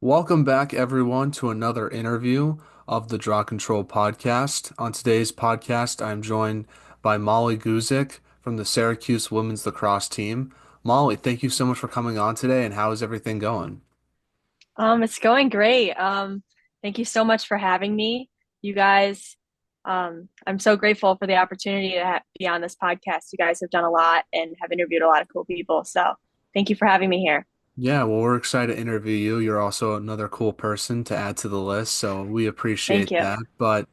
Welcome back, everyone, to another interview of the Draw Control podcast. On today's podcast, I'm joined by Molly Guzik from the Syracuse women's lacrosse team. Molly, thank you so much for coming on today, and how is everything going? It's going great. Thank you so much for having me, you guys. I'm so grateful for the opportunity to be on this podcast. You guys have done a lot and have interviewed a lot of cool people. So thank you for having me here. Yeah, well, we're excited to interview you. You're also another cool person to add to the list, so we Thank appreciate you. that. But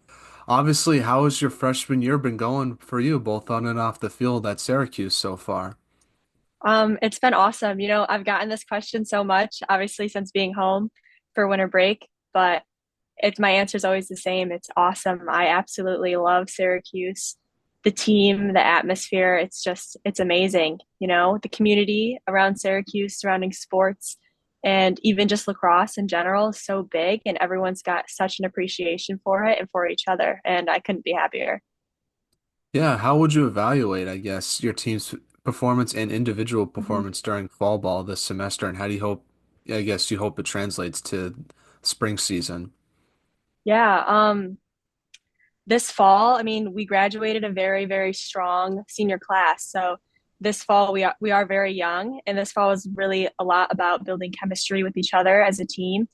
obviously, how has your freshman year been going for you, both on and off the field at Syracuse so far? It's been awesome. I've gotten this question so much, obviously, since being home for winter break, but my answer is always the same. It's awesome. I absolutely love Syracuse. The team, the atmosphere, it's amazing. The community around Syracuse surrounding sports and even just lacrosse in general is so big, and everyone's got such an appreciation for it and for each other. And I couldn't be happier. Yeah, how would you evaluate, I guess, your team's performance and individual Mhm. performance during fall ball this semester, and how do you hope, I guess you hope it translates to spring season? Yeah. This fall, I mean, we graduated a very, very strong senior class. So this fall we are very young, and this fall is really a lot about building chemistry with each other as a team.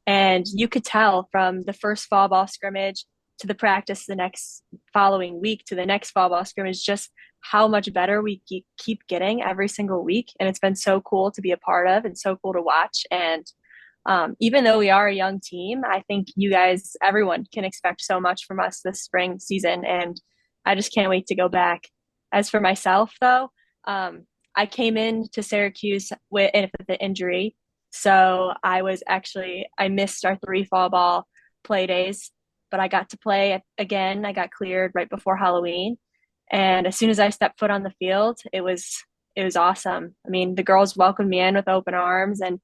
And you could tell from the first fall ball scrimmage to the practice the next following week to the next fall ball scrimmage, just how much better we keep getting every single week. And it's been so cool to be a part of and so cool to watch. And even though we are a young team, I think you guys, everyone can expect so much from us this spring season. And I just can't wait to go back. As for myself, though, I came into Syracuse with an injury. So I missed our three fall ball play days, but I got to play again. I got cleared right before Halloween. And as soon as I stepped foot on the field, it was awesome. I mean, the girls welcomed me in with open arms, and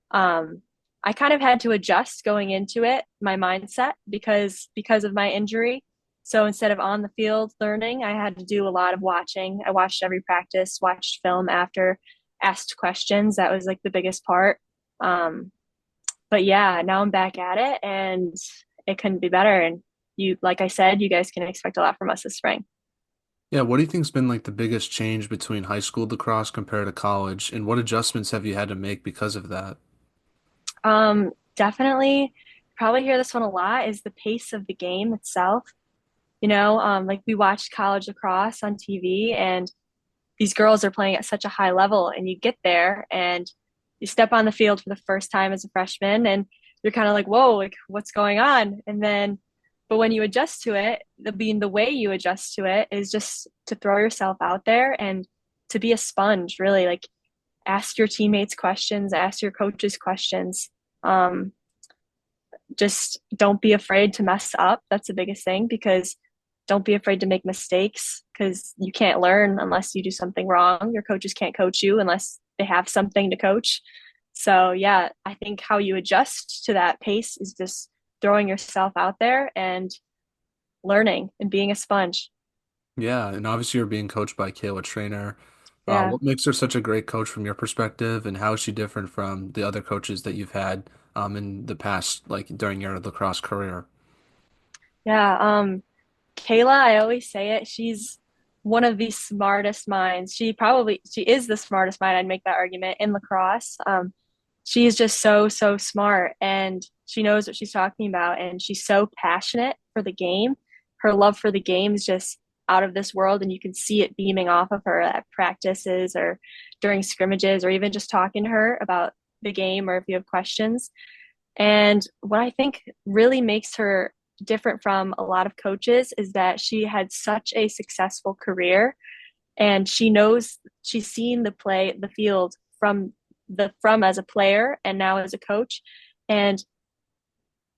um, I kind of had to adjust going into it, my mindset, because of my injury. So instead of on the field learning, I had to do a lot of watching. I watched every practice, watched film after, asked questions. That was like the biggest part. Um, but yeah, now I'm back at it, and it couldn't be better. And like I said, you guys can expect a lot from us this spring. Yeah, what do you think's been like the biggest change between high school lacrosse compared to college, and what adjustments have you had to make because of that? Definitely, probably hear this one a lot is the pace of the game itself. Like we watched college lacrosse on TV, and these girls are playing at such a high level, and you get there and you step on the field for the first time as a freshman, and you're kind of like, whoa, like what's going on? But when you adjust to it, the way you adjust to it is just to throw yourself out there and to be a sponge, really. Like ask your teammates questions, ask your coaches questions. Um, just don't be afraid to mess up. That's the biggest thing, because don't be afraid to make mistakes, because you can't learn unless you do something wrong. Your coaches can't coach you unless they have something to coach. So, yeah, I think how you adjust to that pace is just throwing yourself out there and learning and being a sponge. Yeah, and obviously you're being coached by Kayla Trainer. Yeah. What makes her such a great coach from your perspective, and how is she different from the other coaches that you've had in the past, like during your lacrosse career? Yeah. Kayla, I always say it, she's one of the smartest minds. She is the smartest mind. I'd make that argument in lacrosse. She is just so, so smart, and she knows what she's talking about, and she's so passionate for the game. Her love for the game is just out of this world, and you can see it beaming off of her at practices or during scrimmages or even just talking to her about the game or if you have questions. And what I think really makes her different from a lot of coaches is that she had such a successful career, and she's seen the field from as a player and now as a coach. And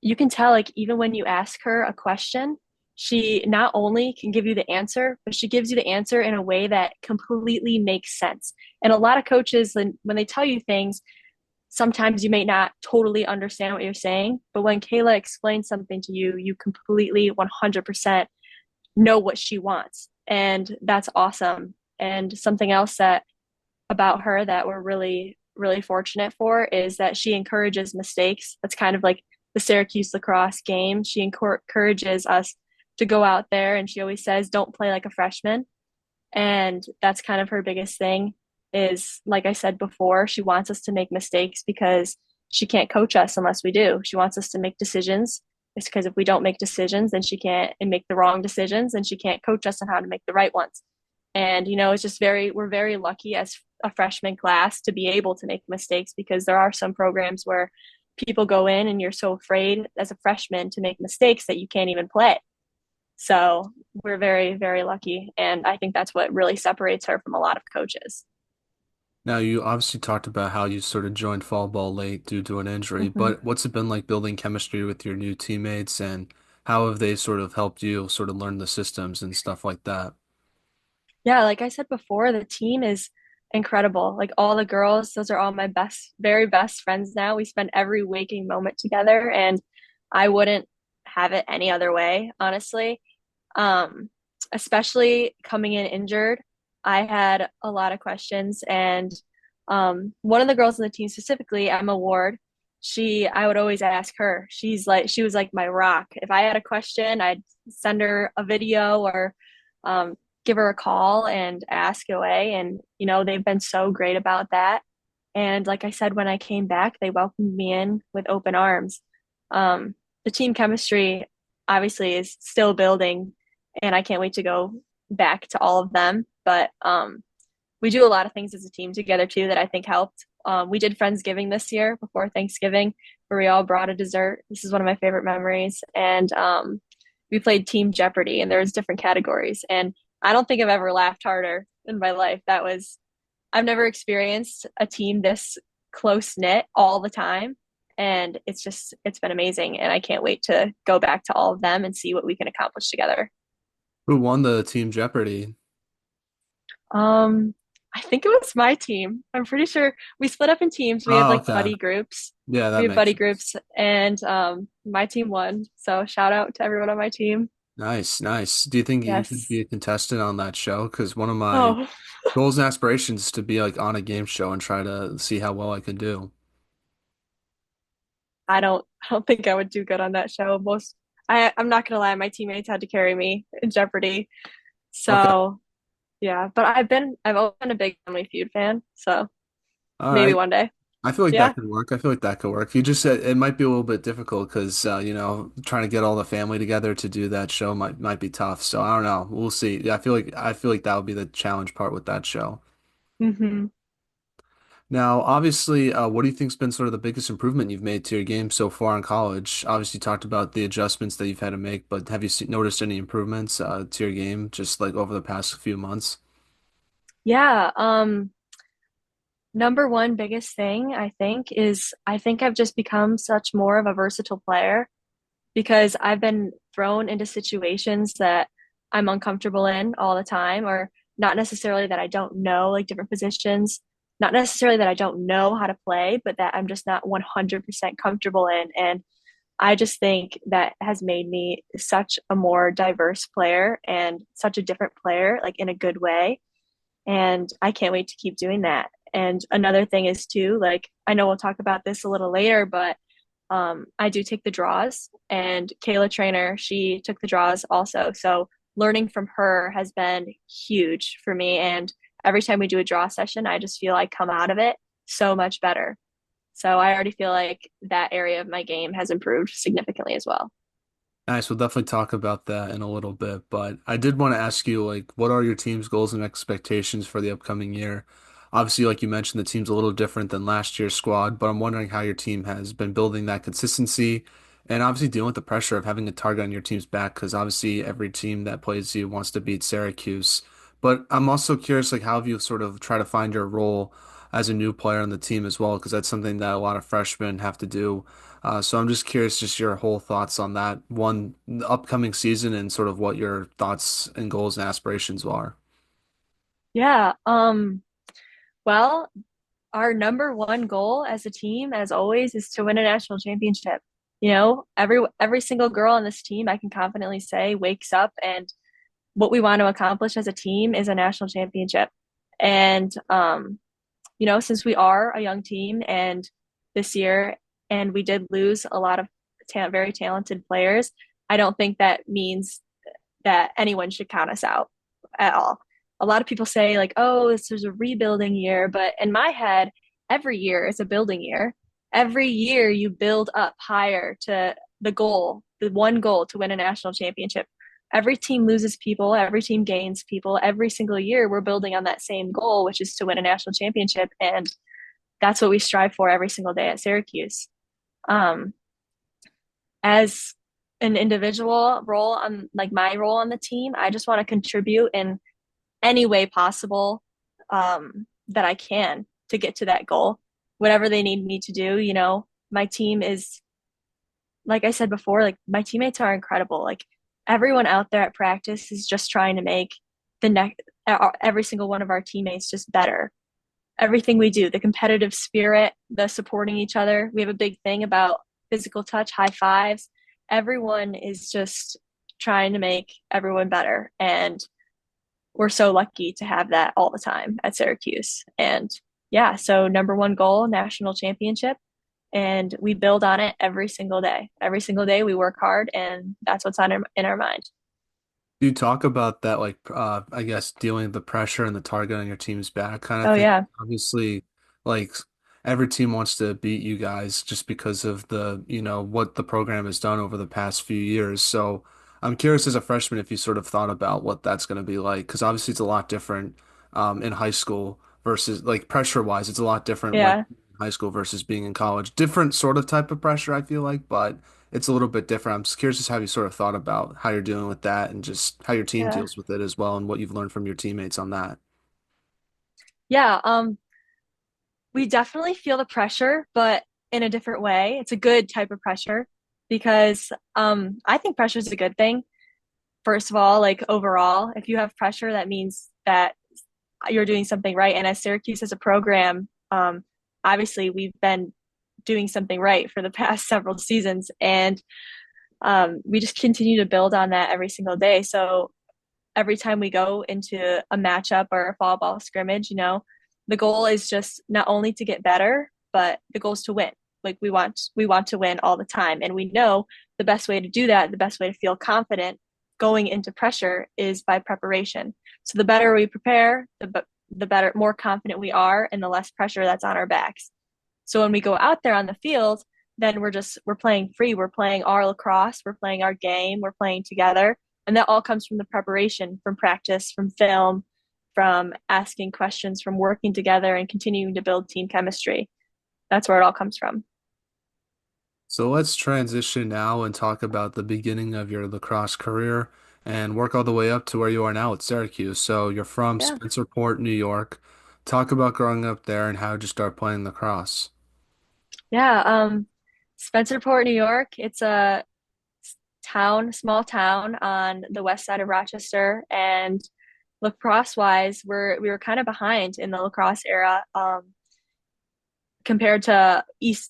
you can tell, like, even when you ask her a question, she not only can give you the answer, but she gives you the answer in a way that completely makes sense. And a lot of coaches, when they tell you things, sometimes you may not totally understand what you're saying, but when Kayla explains something to you, you completely 100% know what she wants. And that's awesome. And something else that about her that we're really, really fortunate for is that she encourages mistakes. That's kind of like the Syracuse lacrosse game. She encourages us to go out there, and she always says, "Don't play like a freshman." And that's kind of her biggest thing is, like I said before, she wants us to make mistakes because she can't coach us unless we do. She wants us to make decisions. It's because if we don't make decisions, then she can't, and make the wrong decisions, and she can't coach us on how to make the right ones. And, it's just we're very lucky as a freshman class to be able to make mistakes because there are some programs where people go in and you're so afraid as a freshman to make mistakes that you can't even play. So we're very, very lucky. And I think that's what really separates her from a lot of coaches. Now, you obviously talked about how you sort of joined fall ball late due to an injury, Mm-hmm. but what's it been like building chemistry with your new teammates and how have they sort of helped you sort of learn the systems and stuff like that? Yeah, like I said before, the team is incredible. Like all the girls, those are all my best, very best friends now. We spend every waking moment together, and I wouldn't have it any other way, honestly. Um, Especially coming in injured, I had a lot of questions, and one of the girls on the team specifically, Emma Ward, I would always ask her. She was like my rock. If I had a question, I'd send her a video or um, give her a call and ask away. And, they've been so great about that. And like I said, when I came back, they welcomed me in with open arms. The team chemistry obviously is still building, and I can't wait to go back to all of them. But we do a lot of things as a team together too that I think helped. We did Friendsgiving this year before Thanksgiving, where we all brought a dessert. This is one of my favorite memories. And we played Team Jeopardy, and there was different categories. And I don't think I've ever laughed harder in my life. I've never experienced a team this close knit all the time. And it's been amazing. And I can't wait to go back to all of them and see what we can accomplish together. Who won the Team Jeopardy? Um, I think it was my team. I'm pretty sure we split up in teams. We have Oh, like okay. buddy groups. Yeah, We that have makes buddy sense. groups, and my team won. So shout out to everyone on my team. Nice, nice. Do you think you could Yes. be a contestant on that show? Because one of my Oh, goals and aspirations is to be like on a game show and try to see how well I can do. I don't think I would do good on that show. I'm not gonna lie, my teammates had to carry me in Jeopardy. Okay. So yeah, but I've always been a big Family Feud fan. So All maybe right. one day. I feel like that Yeah. could work. I feel like that could work. You just said it might be a little bit difficult because trying to get all the family together to do that show might be tough. So I don't know. We'll see. Yeah, I feel like that would be the challenge part with that show. Hmm. Now, obviously, what do you think's been sort of the biggest improvement you've made to your game so far in college? Obviously, you talked about the adjustments that you've had to make, but have you noticed any improvements to your game just like over the past few months? Yeah. Number one biggest thing I think I've just become such more of a versatile player because I've been thrown into situations that I'm uncomfortable in all the time, or not necessarily that I don't know like different positions, not necessarily that I don't know how to play, but that I'm just not 100% comfortable in. And I just think that has made me such a more diverse player and such a different player, like in a good way. And I can't wait to keep doing that. And another thing is too, like I know we'll talk about this a little later, but I do take the draws, and Kayla Trainer, she took the draws also. So learning from her has been huge for me. And every time we do a draw session, I just feel I come out of it so much better. So I already feel like that area of my game has improved significantly as well. Nice. We'll definitely talk about that in a little bit, but I did want to ask you, like, what are your team's goals and expectations for the upcoming year? Obviously, like you mentioned, the team's a little different than last year's squad, but I'm wondering how your team has been building that consistency and obviously dealing with the pressure of having a target on your team's back, because obviously every team that plays you wants to beat Syracuse. But I'm also curious, like, how have you sort of try to find your role as a new player on the team as well, because that's something that a lot of freshmen have to do. So I'm just curious, just your whole thoughts on that one the upcoming season and sort of what your thoughts and goals and aspirations are. Yeah. Well, our number one goal as a team, as always, is to win a national championship. Every single girl on this team, I can confidently say, wakes up and what we want to accomplish as a team is a national championship. And since we are a young team and this year, and we did lose a lot of very talented players, I don't think that means that anyone should count us out at all. A lot of people say, like, oh, this is a rebuilding year. But in my head, every year is a building year. Every year you build up higher to the goal, the one goal to win a national championship. Every team loses people, every team gains people. Every single year we're building on that same goal, which is to win a national championship. And that's what we strive for every single day at Syracuse. Um, as an individual role on like my role on the team, I just want to contribute in any way possible that I can to get to that goal. Whatever they need me to do, my team is, like I said before, like my teammates are incredible. Like everyone out there at practice is just trying to make the next every single one of our teammates just better. Everything we do, the competitive spirit, the supporting each other. We have a big thing about physical touch, high fives. Everyone is just trying to make everyone better. And we're so lucky to have that all the time at Syracuse. And yeah, so number one goal, national championship. And we build on it every single day. Every single day we work hard, and that's what's in our mind. You talk about that, like, I guess dealing with the pressure and the target on your team's back kind of Oh, thing. yeah. Obviously, like, every team wants to beat you guys just because of what the program has done over the past few years. So I'm curious as a freshman if you sort of thought about what that's going to be like, because obviously it's a lot different in high school versus like pressure wise, it's a lot different when Yeah. in high school versus being in college. Different sort of type of pressure, I feel like, but it's a little bit different. I'm just curious as how you sort of thought about how you're dealing with that and just how your team Yeah. deals with it as well and what you've learned from your teammates on that. Yeah. We definitely feel the pressure, but in a different way. It's a good type of pressure because I think pressure is a good thing. First of all, like overall, if you have pressure, that means that you're doing something right. And as Syracuse as a program, obviously we've been doing something right for the past several seasons, and we just continue to build on that every single day. So every time we go into a matchup or a fall ball scrimmage, the goal is just not only to get better, but the goal is to win. Like we want to win all the time. And we know the best way to do that, the best way to feel confident going into pressure is by preparation. So the better we prepare, the better, more confident we are, and the less pressure that's on our backs. So when we go out there on the field, then we're playing free. We're playing our lacrosse. We're playing our game. We're playing together. And that all comes from the preparation, from practice, from film, from asking questions, from working together and continuing to build team chemistry. That's where it all comes from. So let's transition now and talk about the beginning of your lacrosse career and work all the way up to where you are now at Syracuse. So you're from Yeah. Spencerport, New York. Talk about growing up there and how did you start playing lacrosse? Yeah. Spencerport, New York. It's a small town on the west side of Rochester. And lacrosse wise, we were kind of behind in the lacrosse era. Compared to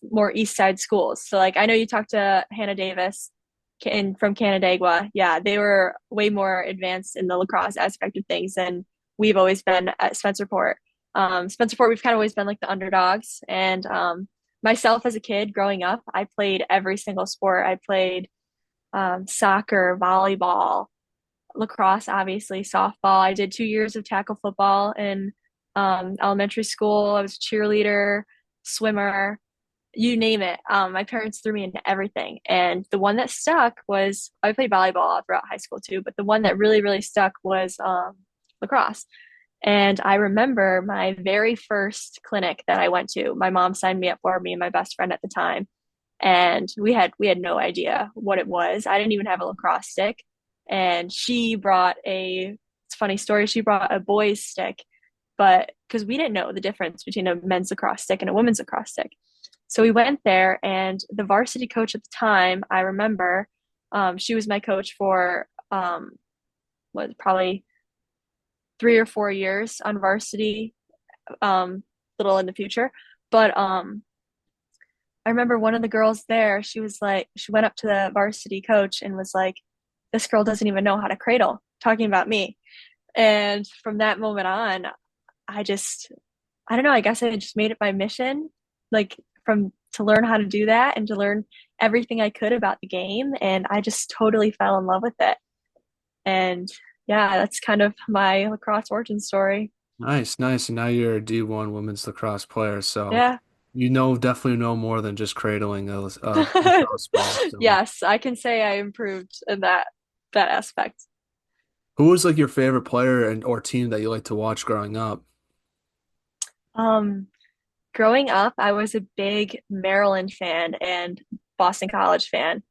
more east side schools. So like I know you talked to Hannah Davis from Canandaigua. Yeah, they were way more advanced in the lacrosse aspect of things than we've always been at Spencerport. Spencerport, we've kind of always been like the underdogs. And myself as a kid growing up, I played every single sport. I played soccer, volleyball, lacrosse, obviously, softball. I did 2 years of tackle football in elementary school. I was a cheerleader, swimmer, you name it. My parents threw me into everything. And the one that stuck was I played volleyball throughout high school too, but the one that really, really stuck was lacrosse. And I remember my very first clinic that I went to. My mom signed me up for me and my best friend at the time. And we had no idea what it was. I didn't even have a lacrosse stick. And she brought it's a funny story, she brought a boys stick, but because we didn't know the difference between a men's lacrosse stick and a women's lacrosse stick. So we went there, and the varsity coach at the time, I remember, she was my coach for was probably 3 or 4 years on varsity, little in the future. But I remember one of the girls there, she was like, she went up to the varsity coach and was like, this girl doesn't even know how to cradle, talking about me. And from that moment on, I just I don't know, I guess I just made it my mission, like from to learn how to do that and to learn everything I could about the game. And I just totally fell in love with it. And yeah, that's kind of my lacrosse origin story. Nice, nice. And now you're a D1 women's lacrosse player, so Yeah. you know definitely know more than just cradling a lacrosse ball. So, Yes, I can say I improved in that aspect. who was like your favorite player and or team that you like to watch growing up? Um, Growing up, I was a big Maryland fan and Boston College fan.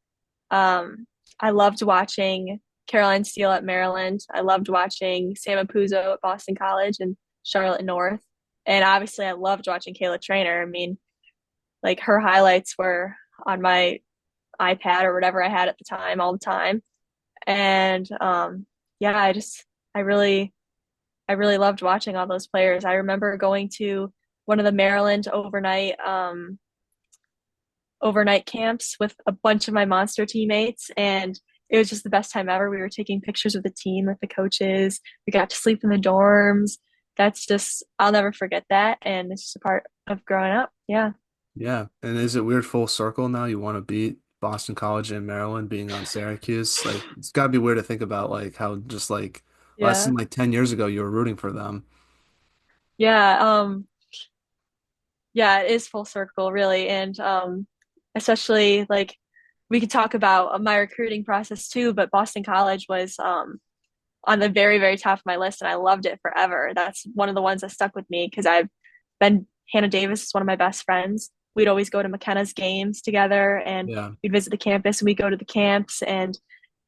Um, I loved watching Caroline Steele at Maryland. I loved watching Sam Apuzzo at Boston College and Charlotte North. And obviously, I loved watching Kayla Trainer. I mean, like her highlights were on my iPad or whatever I had at the time all the time. And yeah, I really I really loved watching all those players. I remember going to one of the Maryland overnight camps with a bunch of my monster teammates, and it was just the best time ever. We were taking pictures with the team, with the coaches. We got to sleep in the dorms. That's just, I'll never forget that. And it's just a part of growing up. Yeah. Yeah, and is it weird full circle now? You want to beat Boston College and Maryland being on Syracuse? Like it's got to be weird to think about like how just like less Yeah. than like 10 years ago you were rooting for them. Yeah. Yeah, it is full circle, really. And especially like we could talk about my recruiting process too, but Boston College was on the very, very top of my list, and I loved it forever. That's one of the ones that stuck with me because I've been Hannah Davis is one of my best friends. We'd always go to McKenna's games together, and Yeah. we'd visit the campus, and we'd go to the camps, and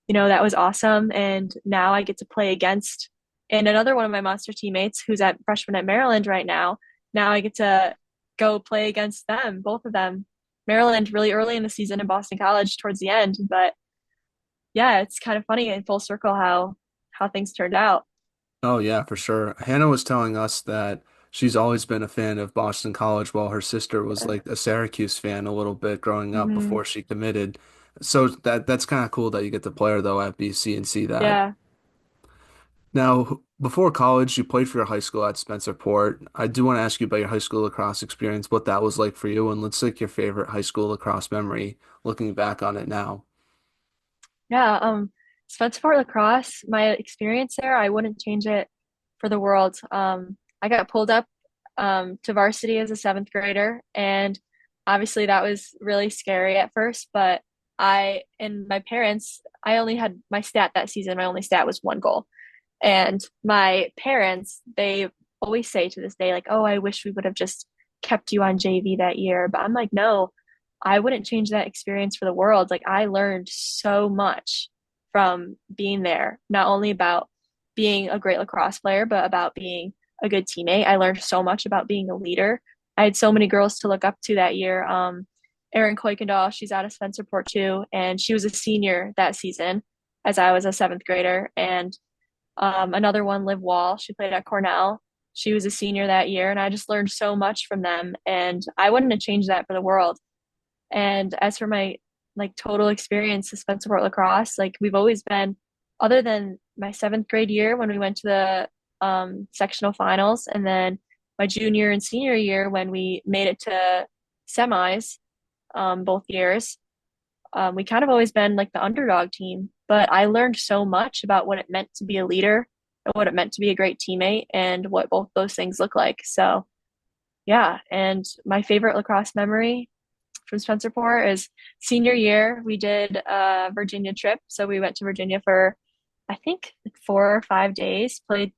that was awesome. And now I get to play against and another one of my monster teammates who's at freshman at Maryland right now. Now I get to go play against them, both of them. Maryland really early in the season and Boston College towards the end, but yeah, it's kind of funny in full circle how things turned out. Oh yeah, for sure. Hannah was telling us that she's always been a fan of Boston College while her sister was like a Syracuse fan a little bit growing up Mm-hmm. before she committed. So that's kind of cool that you get to play her though at BC and see that. Yeah. Now, before college, you played for your high school at Spencerport. I do want to ask you about your high school lacrosse experience, what that was like for you, and let's like your favorite high school lacrosse memory looking back on it now. Yeah, Spencer Lacrosse, my experience there, I wouldn't change it for the world. I got pulled up to varsity as a seventh grader, and obviously that was really scary at first, but I and my parents, I only had my stat that season, my only stat was one goal. And my parents, they always say to this day, like, oh, I wish we would have just kept you on JV that year. But I'm like, no, I wouldn't change that experience for the world. Like, I learned so much from being there, not only about being a great lacrosse player, but about being a good teammate. I learned so much about being a leader. I had so many girls to look up to that year. Erin Kuykendall, she's out of Spencerport too, and she was a senior that season as I was a seventh grader. And another one, Liv Wall, she played at Cornell. She was a senior that year, and I just learned so much from them. And I wouldn't have changed that for the world. And as for my like total experience with Spencerport lacrosse, like we've always been, other than my seventh grade year when we went to the sectional finals, and then my junior and senior year when we made it to semis both years, we kind of always been like the underdog team. But I learned so much about what it meant to be a leader and what it meant to be a great teammate and what both those things look like. So yeah, and my favorite lacrosse memory from Spencerport is senior year. We did a Virginia trip, so we went to Virginia for I think like 4 or 5 days, played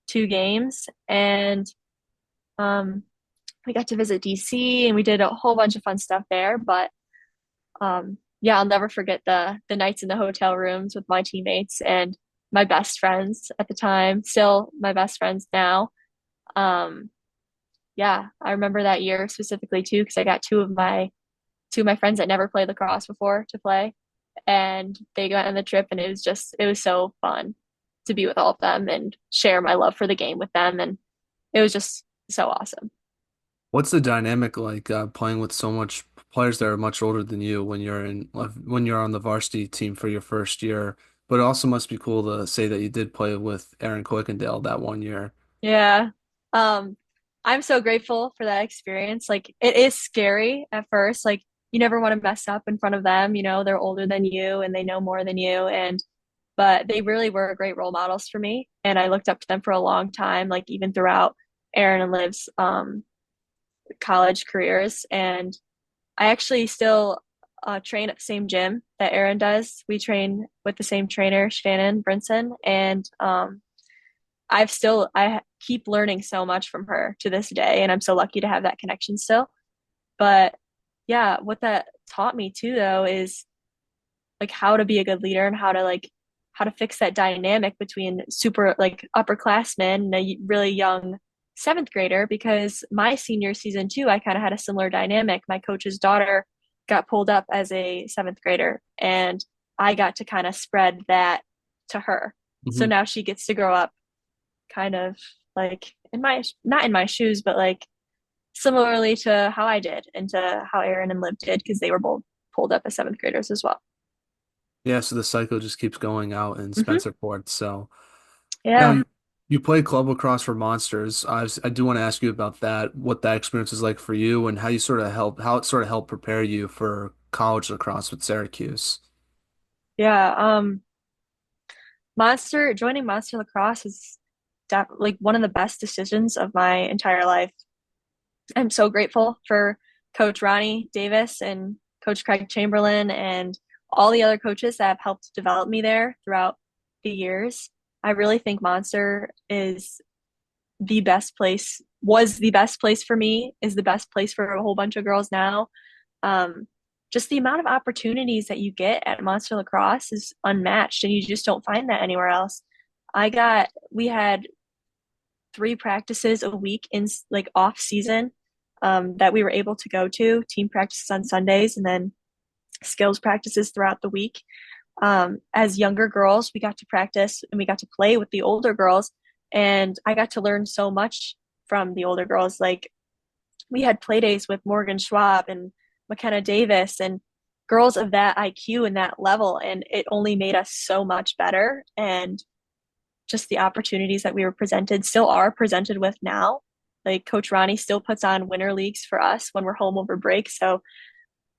two games, and um, we got to visit DC and we did a whole bunch of fun stuff there. But yeah, I'll never forget the nights in the hotel rooms with my teammates and my best friends at the time, still my best friends now. Um, yeah, I remember that year specifically too because I got two of my friends that never played lacrosse before to play, and they went on the trip, and it was so fun to be with all of them and share my love for the game with them, and it was just so awesome. What's the dynamic like playing with so much players that are much older than you when you're on the varsity team for your first year? But it also must be cool to say that you did play with Erin Kuykendall that one year. Yeah. Um, I'm so grateful for that experience. Like it is scary at first. Like you never want to mess up in front of them, they're older than you and they know more than you and but they really were great role models for me and I looked up to them for a long time, like even throughout Aaron and Liv's college careers and I actually still train at the same gym that Aaron does. We train with the same trainer, Shannon Brinson, and I keep learning so much from her to this day, and I'm so lucky to have that connection still. But yeah, what that taught me too, though, is like how to be a good leader and how to fix that dynamic between super like upperclassmen and a really young seventh grader. Because my senior season too, I kind of had a similar dynamic. My coach's daughter got pulled up as a seventh grader, and I got to kind of spread that to her. So Mhm. now she gets to grow up kind of like in my not in my shoes, but like similarly to how I did and to how Aaron and Liv did because they were both pulled up as seventh graders as well. Yeah, so the cycle just keeps going out in Hmm. Spencerport. So now Yeah. you play club lacrosse for Monsters. I do want to ask you about that, what that experience is like for you, and how it sort of helped prepare you for college lacrosse with Syracuse. Yeah. Joining Monster Lacrosse is like one of the best decisions of my entire life. I'm so grateful for Coach Ronnie Davis and Coach Craig Chamberlain and all the other coaches that have helped develop me there throughout the years. I really think Monster is was the best place for me, is the best place for a whole bunch of girls now. Um, just the amount of opportunities that you get at Monster Lacrosse is unmatched, and you just don't find that anywhere else. We had 3 practices a week in like off season that we were able to go to, team practices on Sundays, and then skills practices throughout the week. As younger girls, we got to practice and we got to play with the older girls, and I got to learn so much from the older girls. Like we had play days with Morgan Schwab and McKenna Davis and girls of that IQ and that level, and it only made us so much better. And just the opportunities that we were presented still are presented with now. Like Coach Ronnie still puts on winter leagues for us when we're home over break. So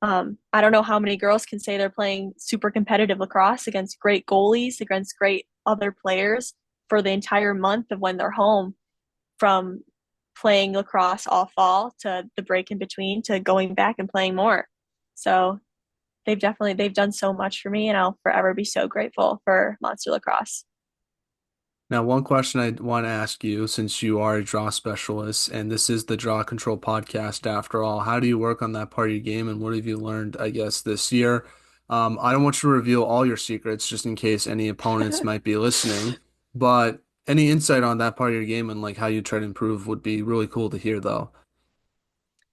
I don't know how many girls can say they're playing super competitive lacrosse against great goalies, against great other players for the entire month of when they're home, from playing lacrosse all fall to the break in between to going back and playing more. So they've done so much for me, and I'll forever be so grateful for Monster Lacrosse. Now, one question I want to ask you, since you are a draw specialist, and this is the Draw Control podcast after all, how do you work on that part of your game, and what have you learned, I guess, this year? I don't want you to reveal all your secrets, just in case any opponents might be listening, but any insight on that part of your game and like how you try to improve would be really cool to hear, though.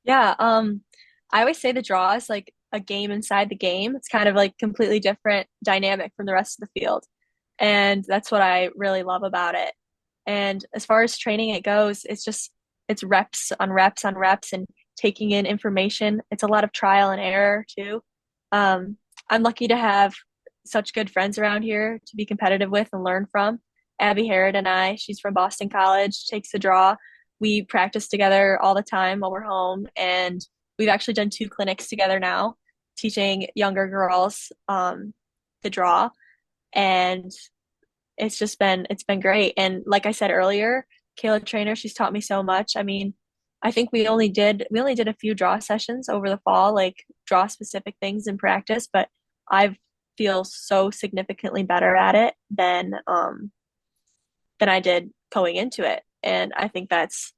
Yeah, I always say the draw is like a game inside the game. It's kind of like completely different dynamic from the rest of the field. And that's what I really love about it. And as far as training it goes, it's reps on reps on reps and taking in information. It's a lot of trial and error too. Um, I'm lucky to have such good friends around here to be competitive with and learn from. Abby Harrod and she's from Boston College, takes the draw. We practice together all the time while we're home, and we've actually done 2 clinics together now, teaching younger girls the draw, and it's been great. And like I said earlier, Kayla Trainer, she's taught me so much. I mean, I think we only did a few draw sessions over the fall, like draw specific things in practice, but I feel so significantly better at it than I did going into it. And I think that's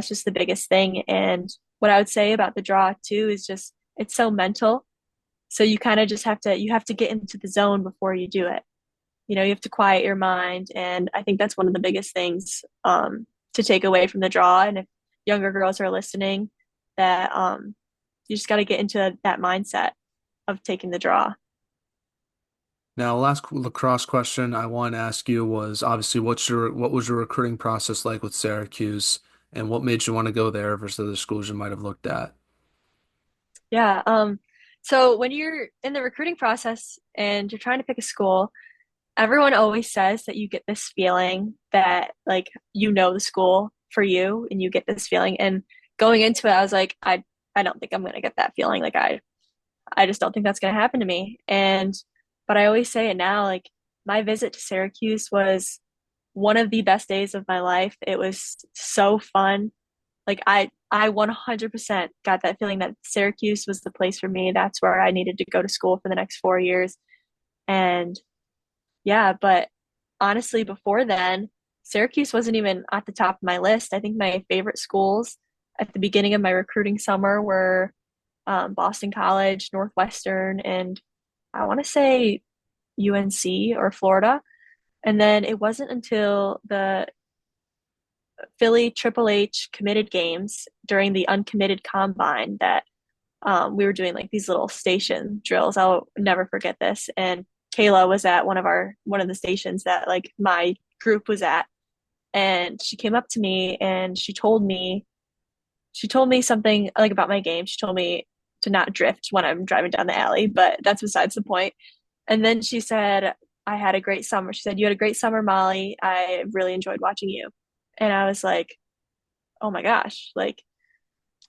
just the biggest thing. And what I would say about the draw too is just it's so mental. So you kind of just have to get into the zone before you do it. You have to quiet your mind. And I think that's one of the biggest things to take away from the draw. And if younger girls are listening, that you just got to get into that mindset of taking the draw. Now, last lacrosse question I want to ask you was obviously what was your recruiting process like with Syracuse, and what made you want to go there versus other schools you might have looked at? Yeah. So when you're in the recruiting process and you're trying to pick a school, everyone always says that you get this feeling that like the school. for you and you get this feeling. And going into it, I was like, I don't think I'm gonna get that feeling. Like I just don't think that's gonna happen to me. And but I always say it now, like my visit to Syracuse was one of the best days of my life. It was so fun. Like I 100% got that feeling that Syracuse was the place for me. That's where I needed to go to school for the next 4 years. And yeah, but honestly, before then, Syracuse wasn't even at the top of my list. I think my favorite schools at the beginning of my recruiting summer were Boston College, Northwestern, and I want to say UNC or Florida. And then it wasn't until the Philly Triple H committed games during the uncommitted combine that we were doing like these little station drills. I'll never forget this. And Kayla was at one of the stations that like my group was at, and she came up to me and she told me something like about my game. She told me to not drift when I'm driving down the alley, but that's besides the point. And then she said, I had a great summer. She said, you had a great summer, Molly. I really enjoyed watching you. And I was like, oh my gosh, like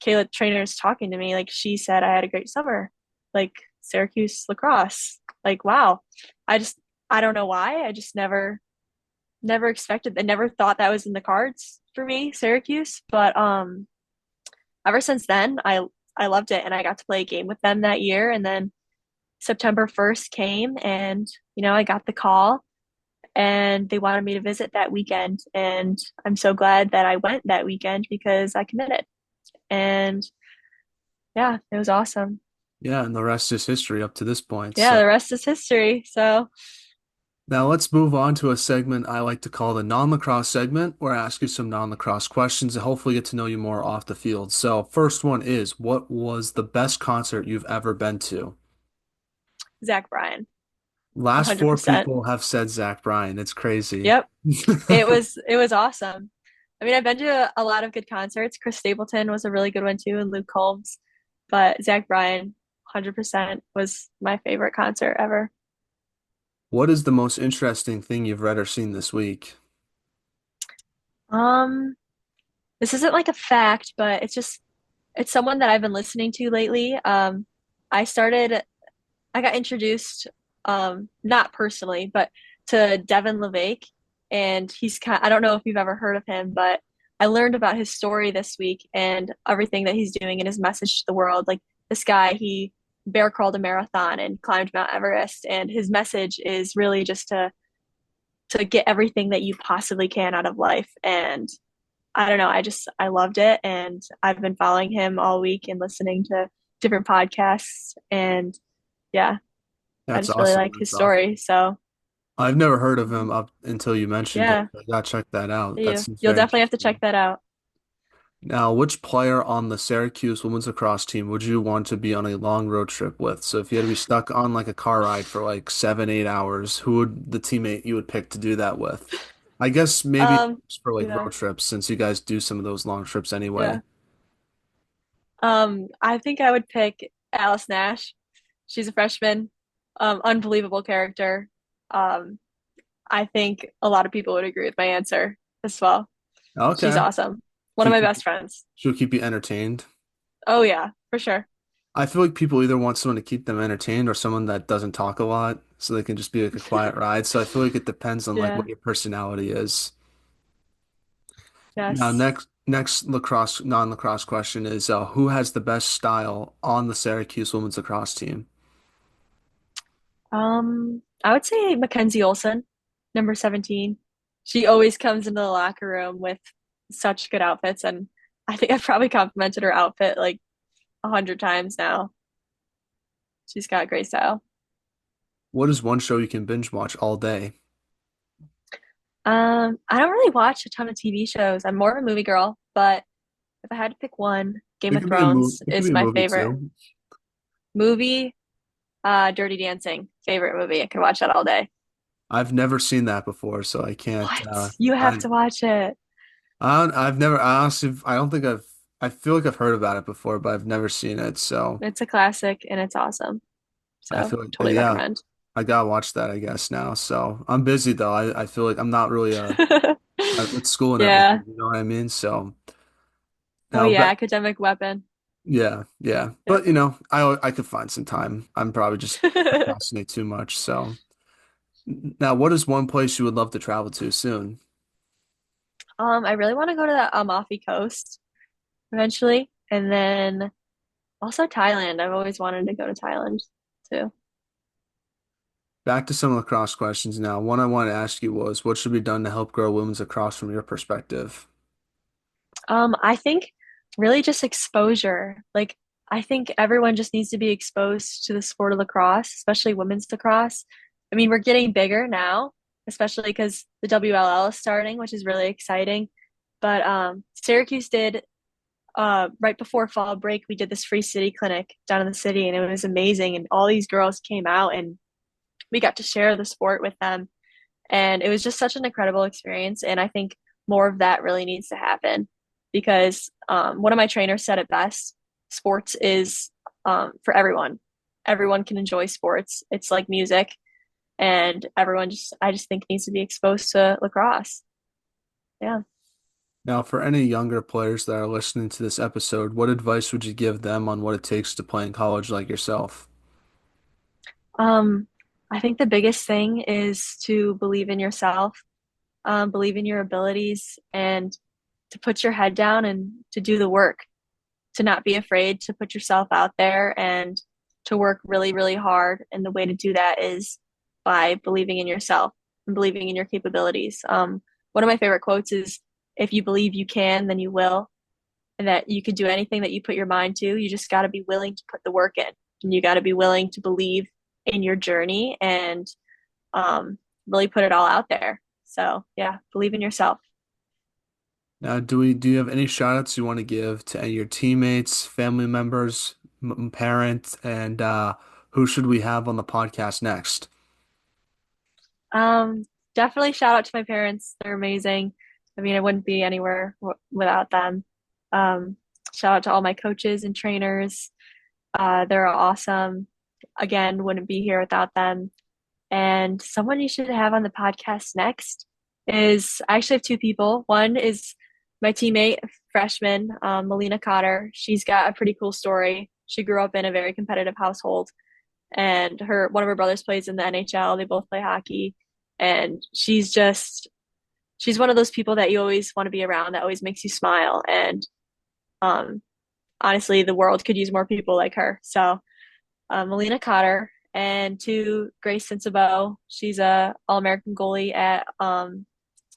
Kayla Trainer's talking to me. Like she said, I had a great summer, like Syracuse lacrosse. Like, wow. I just, I don't know why. I just never expected, I never thought that was in the cards for me, Syracuse. But ever since then, I loved it and I got to play a game with them that year. And then September 1st came and, I got the call and they wanted me to visit that weekend. And I'm so glad that I went that weekend because I committed. And yeah, it was awesome. Yeah, and the rest is history up to this point. Yeah, So the rest is history. So, now let's move on to a segment I like to call the non-lacrosse segment, where I ask you some non-lacrosse questions and hopefully get to know you more off the field. So first one is, what was the best concert you've ever been to? Zach Bryan, Last four 100%. people have said Zach Bryan. It's crazy. Yep. It was awesome. I mean, I've been to a lot of good concerts. Chris Stapleton was a really good one too, and Luke Combs. But Zach Bryan, 100% was my favorite concert ever. What is the most interesting thing you've read or seen this week? Um, this isn't like a fact, but it's someone that I've been listening to lately. I started I got introduced, not personally, but to Devin LeVake, and I don't know if you've ever heard of him, but I learned about his story this week and everything that he's doing and his message to the world. Like this guy, he bear crawled a marathon and climbed Mount Everest, and his message is really just to get everything that you possibly can out of life. And I don't know, I loved it, and I've been following him all week and listening to different podcasts, and yeah, I That's just really awesome. like his That's awesome. story. So I've never heard of him up until you mentioned it. yeah, I gotta check that out. That seems you'll very definitely have to check interesting. that out. Now, which player on the Syracuse women's lacrosse team would you want to be on a long road trip with? So if you had to be stuck on like a car ride for like 7, 8 hours, who would the teammate you would pick to do that with? I guess maybe Um, just for like yeah, road trips, since you guys do some of those long trips anyway. yeah. I think I would pick Alice Nash. She's a freshman, unbelievable character. Um, I think a lot of people would agree with my answer as well. She's Okay. awesome. One of She'll my keep best friends. she'll keep you entertained. Oh yeah, for sure. I feel like people either want someone to keep them entertained or someone that doesn't talk a lot, so they can just be like a quiet ride. So I feel like it depends on like Yeah. what your personality is. Now, Yes. next lacrosse non-lacrosse question is who has the best style on the Syracuse women's lacrosse team? I would say Mackenzie Olson, number 17. She always comes into the locker room with such good outfits, and I think I've probably complimented her outfit like 100 times now. She's got great style. What is one show you can binge watch all day? I don't really watch a ton of TV shows. I'm more of a movie girl, but if I had to pick one, Game It of could be a movie. Thrones It could be is a my movie favorite too. movie. Dirty Dancing, favorite movie. I could watch that all day. I've never seen that before, so I can't. What? You have to watch it. I've never. I honestly, I don't think I've. I feel like I've heard about it before, but I've never seen it. So It's a classic and it's awesome. I So feel like, totally yeah, recommend. I gotta watch that, I guess now. So I'm busy though. I feel like I'm not really with school and everything. Yeah. You know what I mean? So Oh now, yeah, but academic weapon. yeah, yeah. Yep. But I could find some time. I'm probably just procrastinate too much. So now, what is one place you would love to travel to soon? I really want to go to the Amalfi Coast eventually, and then also Thailand. I've always wanted to go to Thailand too. Back to some lacrosse questions now. One I wanted to ask you was, what should be done to help grow women's lacrosse from your perspective? I think really just exposure. Like, I think everyone just needs to be exposed to the sport of lacrosse, especially women's lacrosse. I mean, we're getting bigger now, especially because the WLL is starting, which is really exciting. But Syracuse did right before fall break, we did this free city clinic down in the city, and it was amazing. And all these girls came out, and we got to share the sport with them. And it was just such an incredible experience. And I think more of that really needs to happen because one of my trainers said it best. Sports is for everyone. Everyone can enjoy sports. It's like music, and I just think needs to be exposed to lacrosse. Yeah. Now, for any younger players that are listening to this episode, what advice would you give them on what it takes to play in college like yourself? Um, I think the biggest thing is to believe in yourself, believe in your abilities, and to put your head down and to do the work, to not be afraid to put yourself out there and to work really, really hard. And the way to do that is by believing in yourself and believing in your capabilities. One of my favorite quotes is, if you believe you can, then you will, and that you can do anything that you put your mind to. You just got to be willing to put the work in, and you got to be willing to believe in your journey and really put it all out there. So, yeah, believe in yourself. Now, do you have any shout outs you want to give to any of your teammates, family members, parents, and who should we have on the podcast next? Um, Definitely shout out to my parents. They're amazing. I mean, I wouldn't be anywhere without them. Um, Shout out to all my coaches and trainers. They're awesome. Again, wouldn't be here without them. And someone you should have on the podcast next is I actually have two people. One is my teammate, freshman, Melina Cotter. She's got a pretty cool story. She grew up in a very competitive household, and her one of her brothers plays in the NHL. They both play hockey, and she's one of those people that you always want to be around, that always makes you smile. And um, honestly, the world could use more people like her. So Melina Cotter, and to Grace Sensibo. She's a All-American goalie at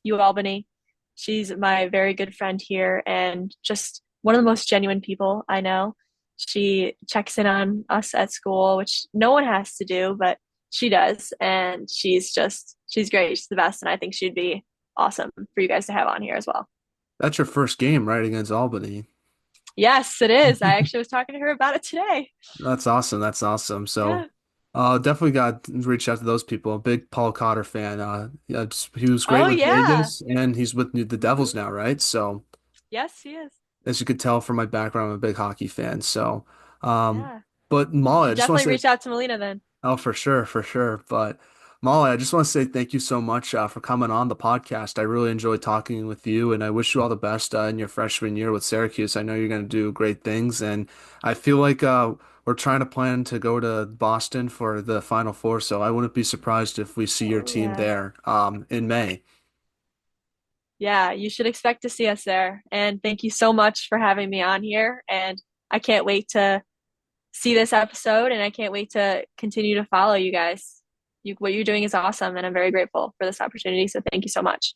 U Albany. She's my very good friend here and just one of the most genuine people I know. She checks in on us at school, which no one has to do, but she does. And she's great. She's the best. And I think she'd be awesome for you guys to have on here as well. That's your first game, right, against Albany. Yes, it is. I actually was talking to her about it today. That's awesome. That's awesome. So, Yeah. definitely got to reach out to those people. A big Paul Cotter fan. Yeah, he was great Oh, with yeah. Vegas, and he's with the Hmm. Devils now, right? So, Yes, he is. as you could tell from my background, I'm a big hockey fan. So, um, Yeah. but You Molly, I should just want definitely to say, reach out to Melina then. oh, for sure, for sure. But Molly, I just want to say thank you so much for coming on the podcast. I really enjoyed talking with you, and I wish you all the best in your freshman year with Syracuse. I know you're going to do great things, and I feel like we're trying to plan to go to Boston for the Final Four, so I wouldn't be surprised if we see your Oh, team yeah. there in May. Yeah, you should expect to see us there. And thank you so much for having me on here. And I can't wait to see this episode and I can't wait to continue to follow you guys. What you're doing is awesome, and I'm very grateful for this opportunity. So thank you so much.